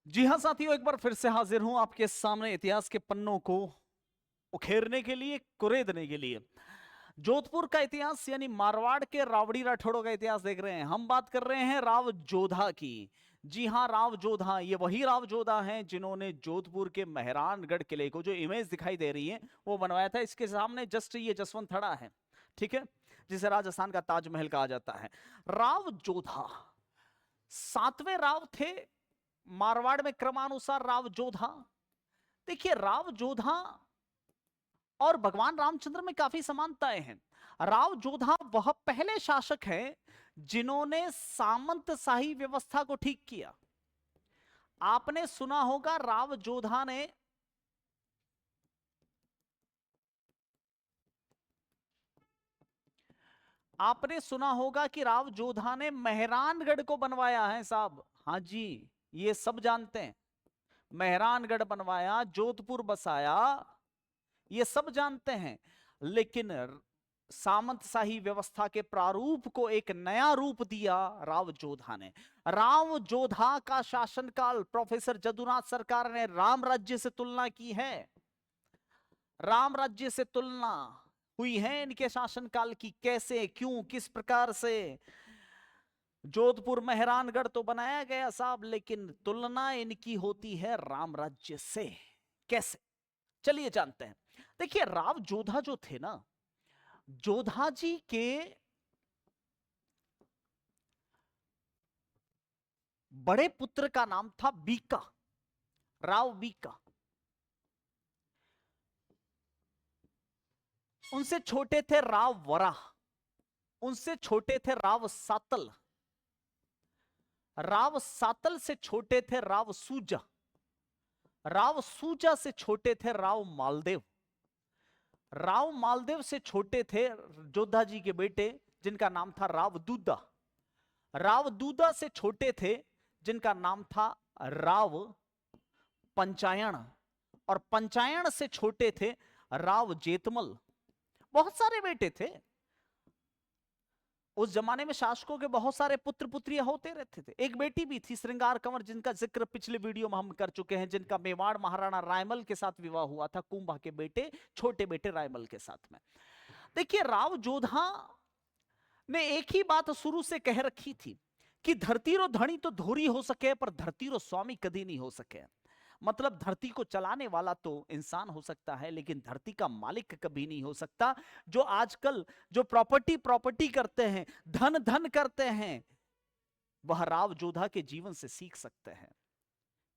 जी हाँ साथियों, एक बार फिर से हाजिर हूं आपके सामने इतिहास के पन्नों को उखेरने के लिए, कुरेदने के लिए। जोधपुर का इतिहास यानी मारवाड़ के रावड़ी राठौड़ों का इतिहास देख रहे हैं। हम बात कर रहे हैं राव जोधा की। जी हाँ, राव जोधा, ये वही राव जोधा हैं जिन्होंने जोधपुर के मेहरानगढ़ किले को, जो इमेज दिखाई दे रही है, वो बनवाया था। इसके सामने जस्ट ये जसवंत थड़ा है, ठीक है, जिसे राजस्थान का ताजमहल कहा जाता है। राव जोधा सातवें राव थे मारवाड़ में क्रमानुसार। राव जोधा, देखिए, राव जोधा और भगवान रामचंद्र में काफी समानताएं हैं। राव जोधा वह पहले शासक हैं जिन्होंने सामंतशाही व्यवस्था को ठीक किया। आपने सुना होगा राव जोधा ने आपने सुना होगा कि राव जोधा ने मेहरानगढ़ को बनवाया है साहब। हाँ जी, ये सब जानते हैं। मेहरानगढ़ बनवाया, जोधपुर बसाया, ये सब जानते हैं। लेकिन सामंतशाही व्यवस्था के प्रारूप को एक नया रूप दिया राव जोधा ने। राव जोधा का शासनकाल प्रोफेसर जदुनाथ सरकार ने राम राज्य से तुलना की है। राम राज्य से तुलना हुई है इनके शासनकाल की। कैसे, क्यों, किस प्रकार से? जोधपुर मेहरानगढ़ तो बनाया गया साहब, लेकिन तुलना इनकी होती है राम राज्य से। कैसे, चलिए जानते हैं। देखिए, राव जोधा जो थे ना, जोधा जी के बड़े पुत्र का नाम था बीका, राव बीका। उनसे छोटे थे राव वरा, उनसे छोटे थे राव सातल, राव सातल से छोटे थे राव सूजा, राव सूजा से छोटे थे राव मालदेव, राव मालदेव से छोटे थे जोधा जी के बेटे जिनका नाम था राव दूदा, राव दूदा से छोटे थे जिनका नाम था राव पंचायण, और पंचायण से छोटे थे राव जेतमल। बहुत सारे बेटे थे। उस जमाने में शासकों के बहुत सारे पुत्र पुत्रियां होते रहते थे। एक बेटी भी थी श्रृंगार कंवर, जिनका जिक्र पिछले वीडियो में हम कर चुके हैं, जिनका मेवाड़ महाराणा रायमल के साथ विवाह हुआ था, कुंभा के बेटे, छोटे बेटे रायमल के साथ में। देखिए, राव जोधा ने एक ही बात शुरू से कह रखी थी कि धरती रो धनी तो धोरी हो सके, पर धरती रो स्वामी कभी नहीं हो सके। मतलब धरती को चलाने वाला तो इंसान हो सकता है, लेकिन धरती का मालिक कभी नहीं हो सकता। जो आजकल जो प्रॉपर्टी प्रॉपर्टी करते हैं, धन धन करते हैं, वह राव जोधा के जीवन से सीख सकते हैं।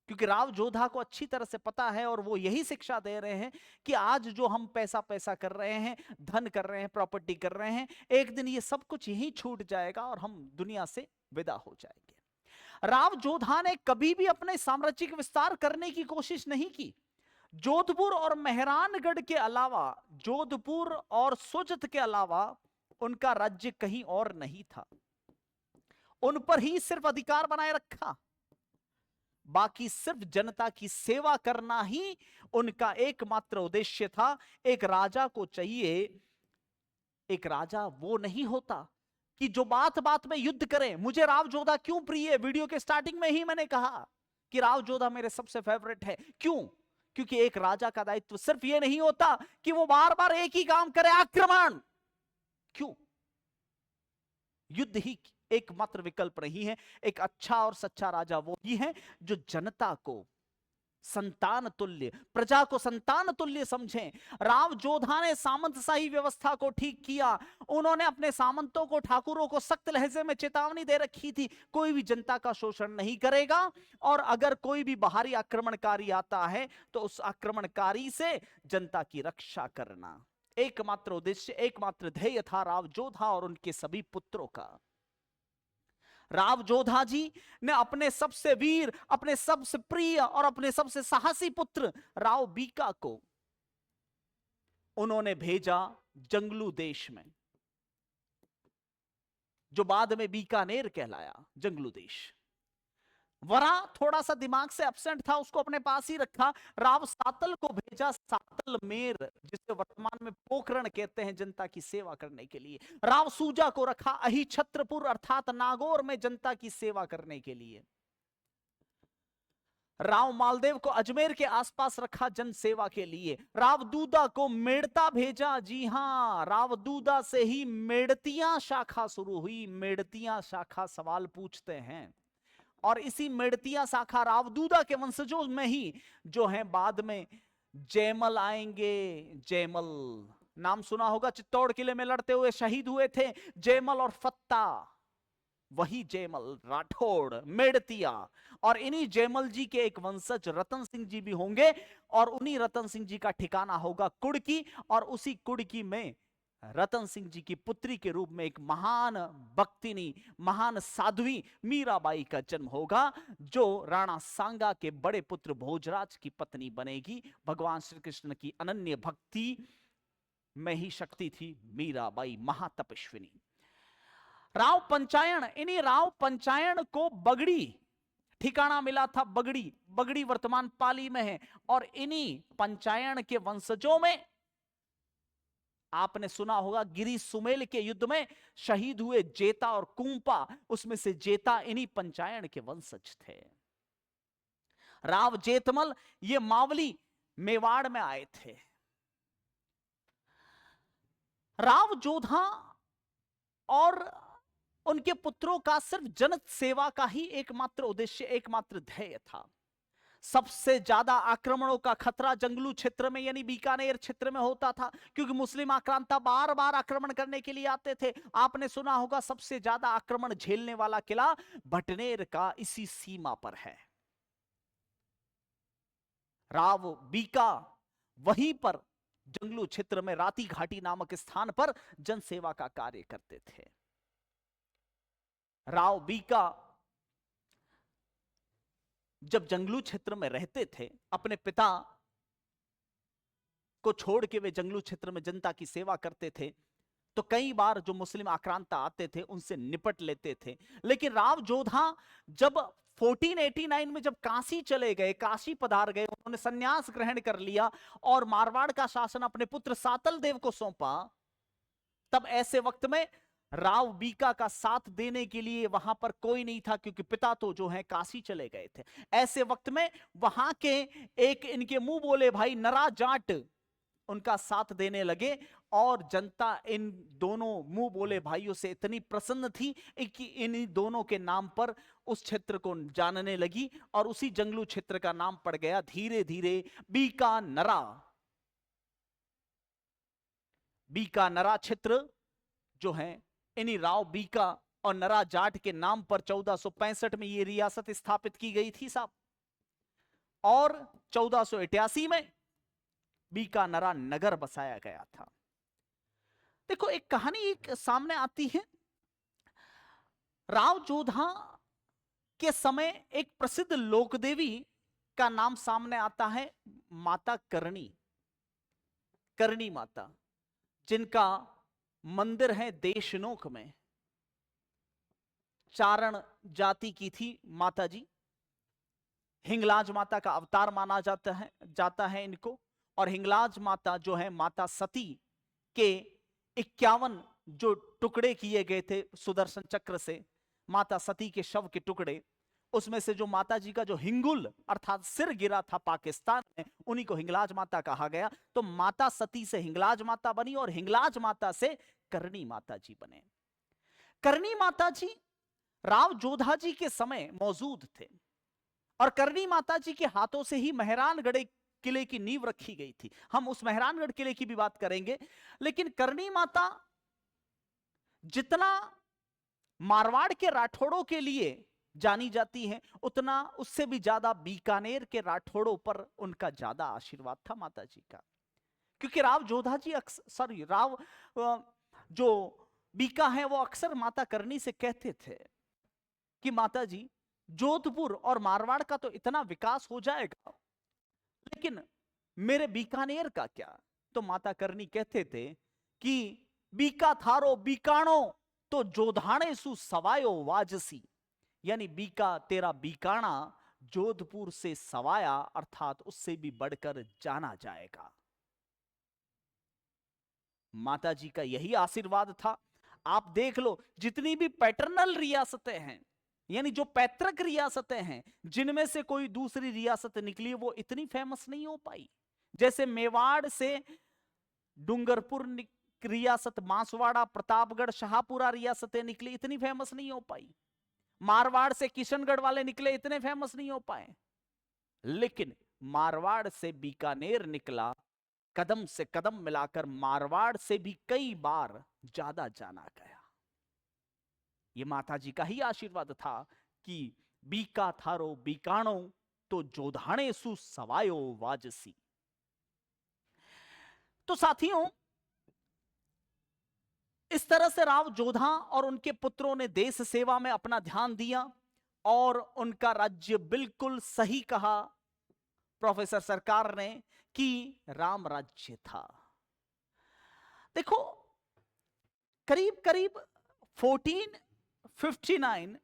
क्योंकि राव जोधा को अच्छी तरह से पता है, और वो यही शिक्षा दे रहे हैं कि आज जो हम पैसा पैसा कर रहे हैं, धन कर रहे हैं, प्रॉपर्टी कर रहे हैं, एक दिन ये सब कुछ यही छूट जाएगा और हम दुनिया से विदा हो जाएंगे। राव जोधा ने कभी भी अपने साम्राज्य का विस्तार करने की कोशिश नहीं की। जोधपुर और मेहरानगढ़ के अलावा, जोधपुर और सोजत के अलावा उनका राज्य कहीं और नहीं था। उन पर ही सिर्फ अधिकार बनाए रखा, बाकी सिर्फ जनता की सेवा करना ही उनका एकमात्र उद्देश्य था। एक राजा को चाहिए, एक राजा वो नहीं होता कि जो बात बात में युद्ध करे। मुझे राव जोधा क्यों प्रिय है, वीडियो के स्टार्टिंग में ही मैंने कहा कि राव जोधा मेरे सबसे फेवरेट है। क्यों? क्योंकि एक राजा का दायित्व सिर्फ ये नहीं होता कि वो बार बार एक ही काम करे, आक्रमण। क्यों? युद्ध ही एकमात्र विकल्प नहीं है। एक अच्छा और सच्चा राजा वो ही है जो जनता को संतान तुल्य, प्रजा को संतान तुल्य समझें। राव जोधा ने सामंतशाही व्यवस्था को ठीक किया। उन्होंने अपने सामंतों को, ठाकुरों को सख्त लहजे में चेतावनी दे रखी थी, कोई भी जनता का शोषण नहीं करेगा, और अगर कोई भी बाहरी आक्रमणकारी आता है तो उस आक्रमणकारी से जनता की रक्षा करना एकमात्र उद्देश्य, एकमात्र ध्येय था राव जोधा और उनके सभी पुत्रों का। राव जोधा जी ने अपने सबसे वीर, अपने सबसे प्रिय और अपने सबसे साहसी पुत्र राव बीका को उन्होंने भेजा जंगलू देश में, जो बाद में बीकानेर कहलाया, जंगलू देश। वरा थोड़ा सा दिमाग से एब्सेंट था, उसको अपने पास ही रखा। राव सातल को भेजा सातलमेर, जिसे वर्तमान में पोखरण कहते हैं, जनता की सेवा करने के लिए। राव सूजा को रखा अहिछत्रपुर अर्थात नागौर में जनता की सेवा करने के लिए। राव मालदेव को अजमेर के आसपास रखा जन सेवा के लिए। राव दूदा को मेड़ता भेजा। जी हां, राव दूदा से ही मेड़तियां शाखा शुरू हुई। मेड़तियां शाखा सवाल पूछते हैं, और इसी मेड़तियां शाखा राव दूदा के वंशजों में ही जो है बाद में जयमल आएंगे। जयमल नाम सुना होगा, चित्तौड़ किले में लड़ते हुए शहीद हुए थे जयमल और फत्ता। वही जयमल राठौड़ मेड़तिया, और इन्हीं जयमल जी के एक वंशज रतन सिंह जी भी होंगे, और उन्हीं रतन सिंह जी का ठिकाना होगा कुड़की, और उसी कुड़की में रतन सिंह जी की पुत्री के रूप में एक महान भक्तिनी, महान साध्वी मीराबाई का जन्म होगा, जो राणा सांगा के बड़े पुत्र भोजराज की पत्नी बनेगी। भगवान श्री कृष्ण की अनन्य भक्ति में ही शक्ति थी मीराबाई, महातपस्विनी। राव पंचायन, इन्हीं राव पंचायन को बगड़ी ठिकाना मिला था। बगड़ी, बगड़ी वर्तमान पाली में है, और इन्हीं पंचायन के वंशजों में आपने सुना होगा गिरी सुमेल के युद्ध में शहीद हुए जेता और कुंपा, उसमें से जेता इन्हीं पंचायन के वंशज थे। राव जेतमल ये मावली मेवाड़ में आए थे। राव जोधा और उनके पुत्रों का सिर्फ जन सेवा का ही एकमात्र उद्देश्य, एकमात्र ध्येय था। सबसे ज्यादा आक्रमणों का खतरा जंगलू क्षेत्र में यानी बीकानेर क्षेत्र में होता था, क्योंकि मुस्लिम आक्रांता बार बार आक्रमण करने के लिए आते थे। आपने सुना होगा सबसे ज्यादा आक्रमण झेलने वाला किला भटनेर का इसी सीमा पर है। राव बीका वहीं पर जंगलू क्षेत्र में राती घाटी नामक स्थान पर जनसेवा का कार्य करते थे। राव बीका जब जंगलू क्षेत्र में रहते थे, अपने पिता को छोड़ के वे जंगलू क्षेत्र में जनता की सेवा करते थे, तो कई बार जो मुस्लिम आक्रांता आते थे उनसे निपट लेते थे। लेकिन राव जोधा जब 1489 में जब काशी चले गए, काशी पधार गए, उन्होंने संन्यास ग्रहण कर लिया और मारवाड़ का शासन अपने पुत्र सातल देव को सौंपा, तब ऐसे वक्त में राव बीका का साथ देने के लिए वहां पर कोई नहीं था, क्योंकि पिता तो जो है काशी चले गए थे। ऐसे वक्त में वहां के एक इनके मुंह बोले भाई नरा जाट उनका साथ देने लगे, और जनता इन दोनों मुंह बोले भाइयों से इतनी प्रसन्न थी कि इन दोनों के नाम पर उस क्षेत्र को जानने लगी, और उसी जंगलू क्षेत्र का नाम पड़ गया धीरे धीरे बीकानरा। बीकानरा क्षेत्र जो है इन्हीं राव बीका और नरा जाट के नाम पर 1465 में यह रियासत स्थापित की गई थी साहब, और 1488 में बीकानरा नगर बसाया गया था। देखो एक कहानी एक सामने आती है। राव जोधा के समय एक प्रसिद्ध लोकदेवी का नाम सामने आता है, माता करणी, करणी माता, जिनका मंदिर है देशनोक में। चारण जाति की थी माता जी, हिंगलाज माता का अवतार माना जाता है इनको। और हिंगलाज माता जो है माता सती के 51 जो टुकड़े किए गए थे सुदर्शन चक्र से, माता सती के शव के टुकड़े, उसमें से जो माता जी का जो हिंगुल अर्थात सिर गिरा था पाकिस्तान में, उन्हीं को हिंगलाज माता कहा गया। तो माता सती से हिंगलाज माता बनी, और हिंगलाज माता से करणी माता जी बने। करणी माता जी राव जोधा जी के समय मौजूद थे, और करणी माता जी के हाथों से ही मेहरानगढ़ किले की नींव रखी गई थी। हम उस मेहरानगढ़ किले की भी बात करेंगे। लेकिन करणी माता जितना मारवाड़ के राठौड़ों के लिए जानी जाती है, उतना उससे भी ज्यादा बीकानेर के राठौड़ों पर उनका ज्यादा आशीर्वाद था माता जी का। क्योंकि राव जोधा जी सॉरी राव जो बीका है वो अक्सर माता करणी से कहते थे कि माता जी जोधपुर और मारवाड़ का तो इतना विकास हो जाएगा, लेकिन मेरे बीकानेर का क्या? तो माता करणी कहते थे कि बीका थारो बीकाणो तो जोधाणे सु सवायो वाजसी, यानी बीका तेरा बीकाणा जोधपुर से सवाया अर्थात उससे भी बढ़कर जाना जाएगा। माता जी का यही आशीर्वाद था। आप देख लो जितनी भी पैटर्नल रियासतें हैं यानी जो पैतृक रियासतें हैं जिनमें से कोई दूसरी रियासत निकली वो इतनी फेमस नहीं हो पाई। जैसे मेवाड़ से डूंगरपुर रियासत, बांसवाड़ा, प्रतापगढ़, शाहपुरा रियासतें निकली, इतनी फेमस नहीं हो पाई। मारवाड़ से किशनगढ़ वाले निकले, इतने फेमस नहीं हो पाए। लेकिन मारवाड़ से बीकानेर निकला, कदम से कदम मिलाकर मारवाड़ से भी कई बार ज्यादा जाना गया। ये माता जी का ही आशीर्वाद था कि बीका थारो बीकाणो तो जोधाणे सु सवायो वाजसी। तो साथियों, इस तरह से राव जोधा और उनके पुत्रों ने देश सेवा में अपना ध्यान दिया और उनका राज्य बिल्कुल सही कहा प्रोफेसर सरकार ने कि राम राज्य था। देखो, करीब करीब 1459,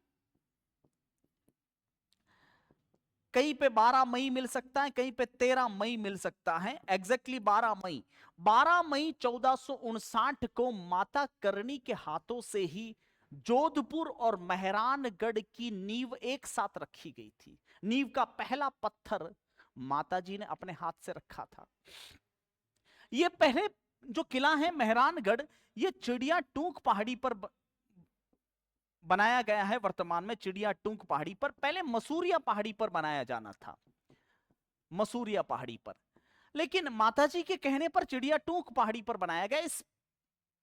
कहीं पे 12 मई मिल सकता है, कहीं पे 13 मई मिल सकता है, एग्जैक्टली 12 मई 1459 को माता करणी के हाथों से ही जोधपुर और मेहरानगढ़ की नींव एक साथ रखी गई थी। नींव का पहला पत्थर माताजी ने अपने हाथ से रखा था। यह पहले जो किला है मेहरानगढ़, यह चिड़िया टूक पहाड़ी पर बनाया गया है। वर्तमान में चिड़िया टूक पहाड़ी पर, पहले मसूरिया पहाड़ी पर बनाया जाना था, मसूरिया पहाड़ी पर। लेकिन माताजी के कहने पर चिड़िया टूक पहाड़ी पर बनाया गया। इस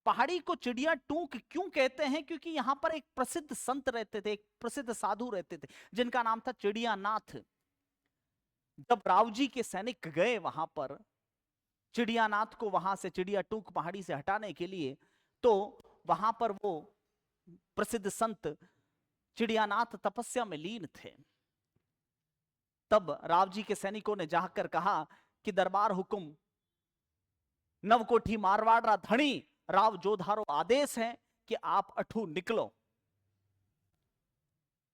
पहाड़ी को चिड़िया टूक क्यों कहते हैं? क्योंकि यहां पर एक प्रसिद्ध संत रहते थे, एक प्रसिद्ध साधु रहते थे जिनका नाम था चिड़ियानाथ। जब रावजी के सैनिक गए वहां पर चिड़ियानाथ को वहां से चिड़िया टूक पहाड़ी से हटाने के लिए, तो वहां पर वो प्रसिद्ध संत चिड़ियानाथ तपस्या में लीन थे। तब रावजी के सैनिकों ने जाकर कहा कि दरबार हुकुम, नवकोठी मारवाड़ा धनी राव जोधारो आदेश है कि आप अठू निकलो।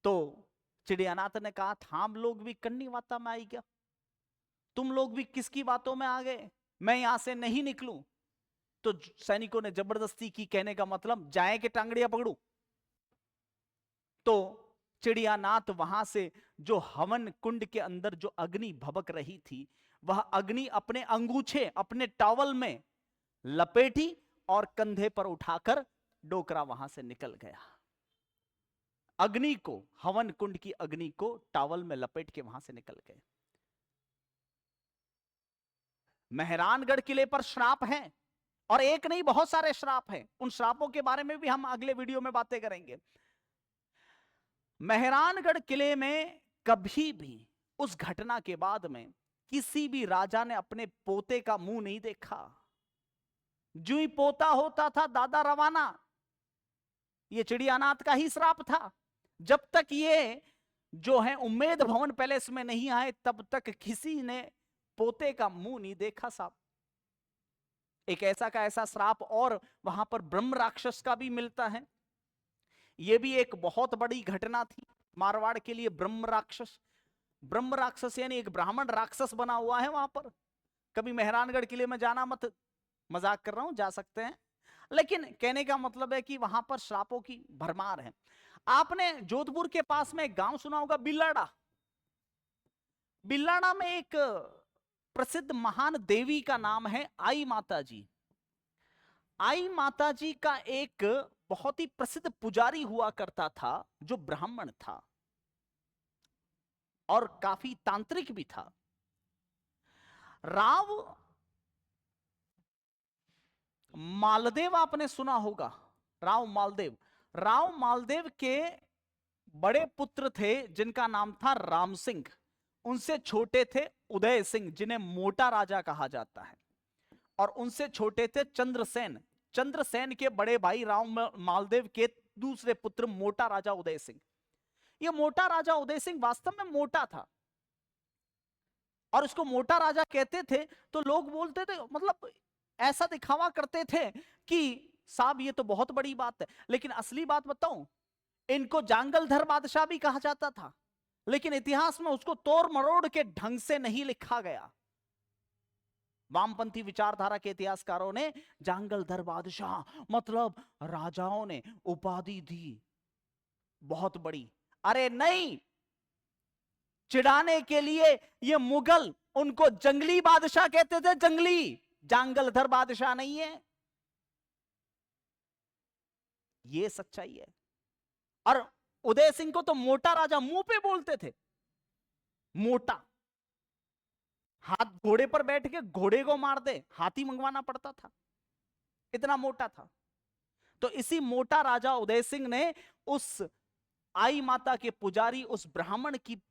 तो चिड़ियानाथ ने कहा, हम लोग भी कन्नी वाता में आई गया, तुम लोग भी किसकी बातों में आ गए, मैं यहां से नहीं निकलूं। तो सैनिकों ने जबरदस्ती की, कहने का मतलब जाए के टांगड़िया पकड़ू। तो चिड़ियानाथ वहां से जो हवन कुंड के अंदर जो अग्नि भभक रही थी, वह अग्नि अपने अंगूछे, अपने टॉवल में लपेटी और कंधे पर उठाकर डोकरा वहां से निकल गया। अग्नि को, हवन कुंड की अग्नि को टॉवल में लपेट के वहां से निकल गए। मेहरानगढ़ किले पर श्राप हैं, और एक नहीं बहुत सारे श्राप हैं। उन श्रापों के बारे में भी हम अगले वीडियो में बातें करेंगे। मेहरानगढ़ किले में कभी भी उस घटना के बाद में किसी भी राजा ने अपने पोते का मुंह नहीं देखा। जो ही पोता होता था दादा रवाना, ये चिड़ियानाथ का ही श्राप था। जब तक ये जो है उम्मेद भवन पैलेस में नहीं आए, तब तक किसी ने पोते का मुंह नहीं देखा साहब। एक ऐसा का ऐसा श्राप और वहां पर ब्रह्म राक्षस का भी मिलता है। यह भी एक बहुत बड़ी घटना थी मारवाड़ के लिए। ब्रह्म राक्षस यानी एक ब्राह्मण राक्षस बना हुआ है वहां पर। कभी मेहरानगढ़ किले में जाना मत, मजाक कर रहा हूं, जा सकते हैं, लेकिन कहने का मतलब है कि वहां पर श्रापों की भरमार है। आपने जोधपुर के पास में एक गांव सुना होगा बिल्लाड़ा। बिल्लाड़ा में एक प्रसिद्ध महान देवी का नाम है आई माता जी। आई माता जी का एक बहुत ही प्रसिद्ध पुजारी हुआ करता था जो ब्राह्मण था और काफी तांत्रिक भी था। राव मालदेव आपने सुना होगा, राव मालदेव के बड़े पुत्र थे जिनका नाम था राम सिंह। उनसे छोटे थे उदय सिंह, जिन्हें मोटा राजा कहा जाता है, और उनसे छोटे थे चंद्रसेन। चंद्रसेन के बड़े भाई राव मालदेव के दूसरे पुत्र मोटा राजा उदय सिंह। यह मोटा राजा उदय सिंह वास्तव में मोटा था, और उसको मोटा राजा कहते थे तो लोग बोलते थे, मतलब ऐसा दिखावा करते थे कि साहब ये तो बहुत बड़ी बात है। लेकिन असली बात बताऊं, इनको जांगलधर बादशाह भी कहा जाता था, लेकिन इतिहास में उसको तोड़ मरोड़ के ढंग से नहीं लिखा गया। वामपंथी विचारधारा के इतिहासकारों ने जांगलधर बादशाह मतलब राजाओं ने उपाधि दी बहुत बड़ी। अरे नहीं, चिढ़ाने के लिए ये मुगल उनको जंगली बादशाह कहते थे, जंगली, जांगलधर बादशाह नहीं है। ये सच्चाई है। और उदय सिंह को तो मोटा राजा मुंह पे बोलते थे, मोटा। हाथ घोड़े पर बैठ के घोड़े को मार दे, हाथी मंगवाना पड़ता था, इतना मोटा था। तो इसी मोटा राजा उदय सिंह ने उस आई माता के पुजारी, उस ब्राह्मण की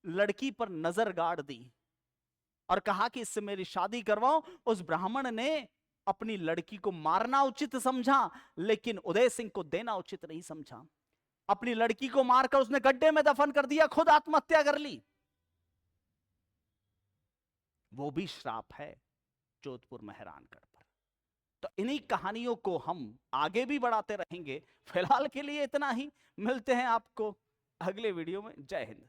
लड़की पर नजर गाड़ दी और कहा कि इससे मेरी शादी करवाओ। उस ब्राह्मण ने अपनी लड़की को मारना उचित समझा, लेकिन उदय सिंह को देना उचित नहीं समझा। अपनी लड़की को मारकर उसने गड्ढे में दफन कर दिया, खुद आत्महत्या कर ली। वो भी श्राप है जोधपुर मेहरानगढ़ पर। तो इन्हीं कहानियों को हम आगे भी बढ़ाते रहेंगे। फिलहाल के लिए इतना ही, मिलते हैं आपको अगले वीडियो में। जय हिंद।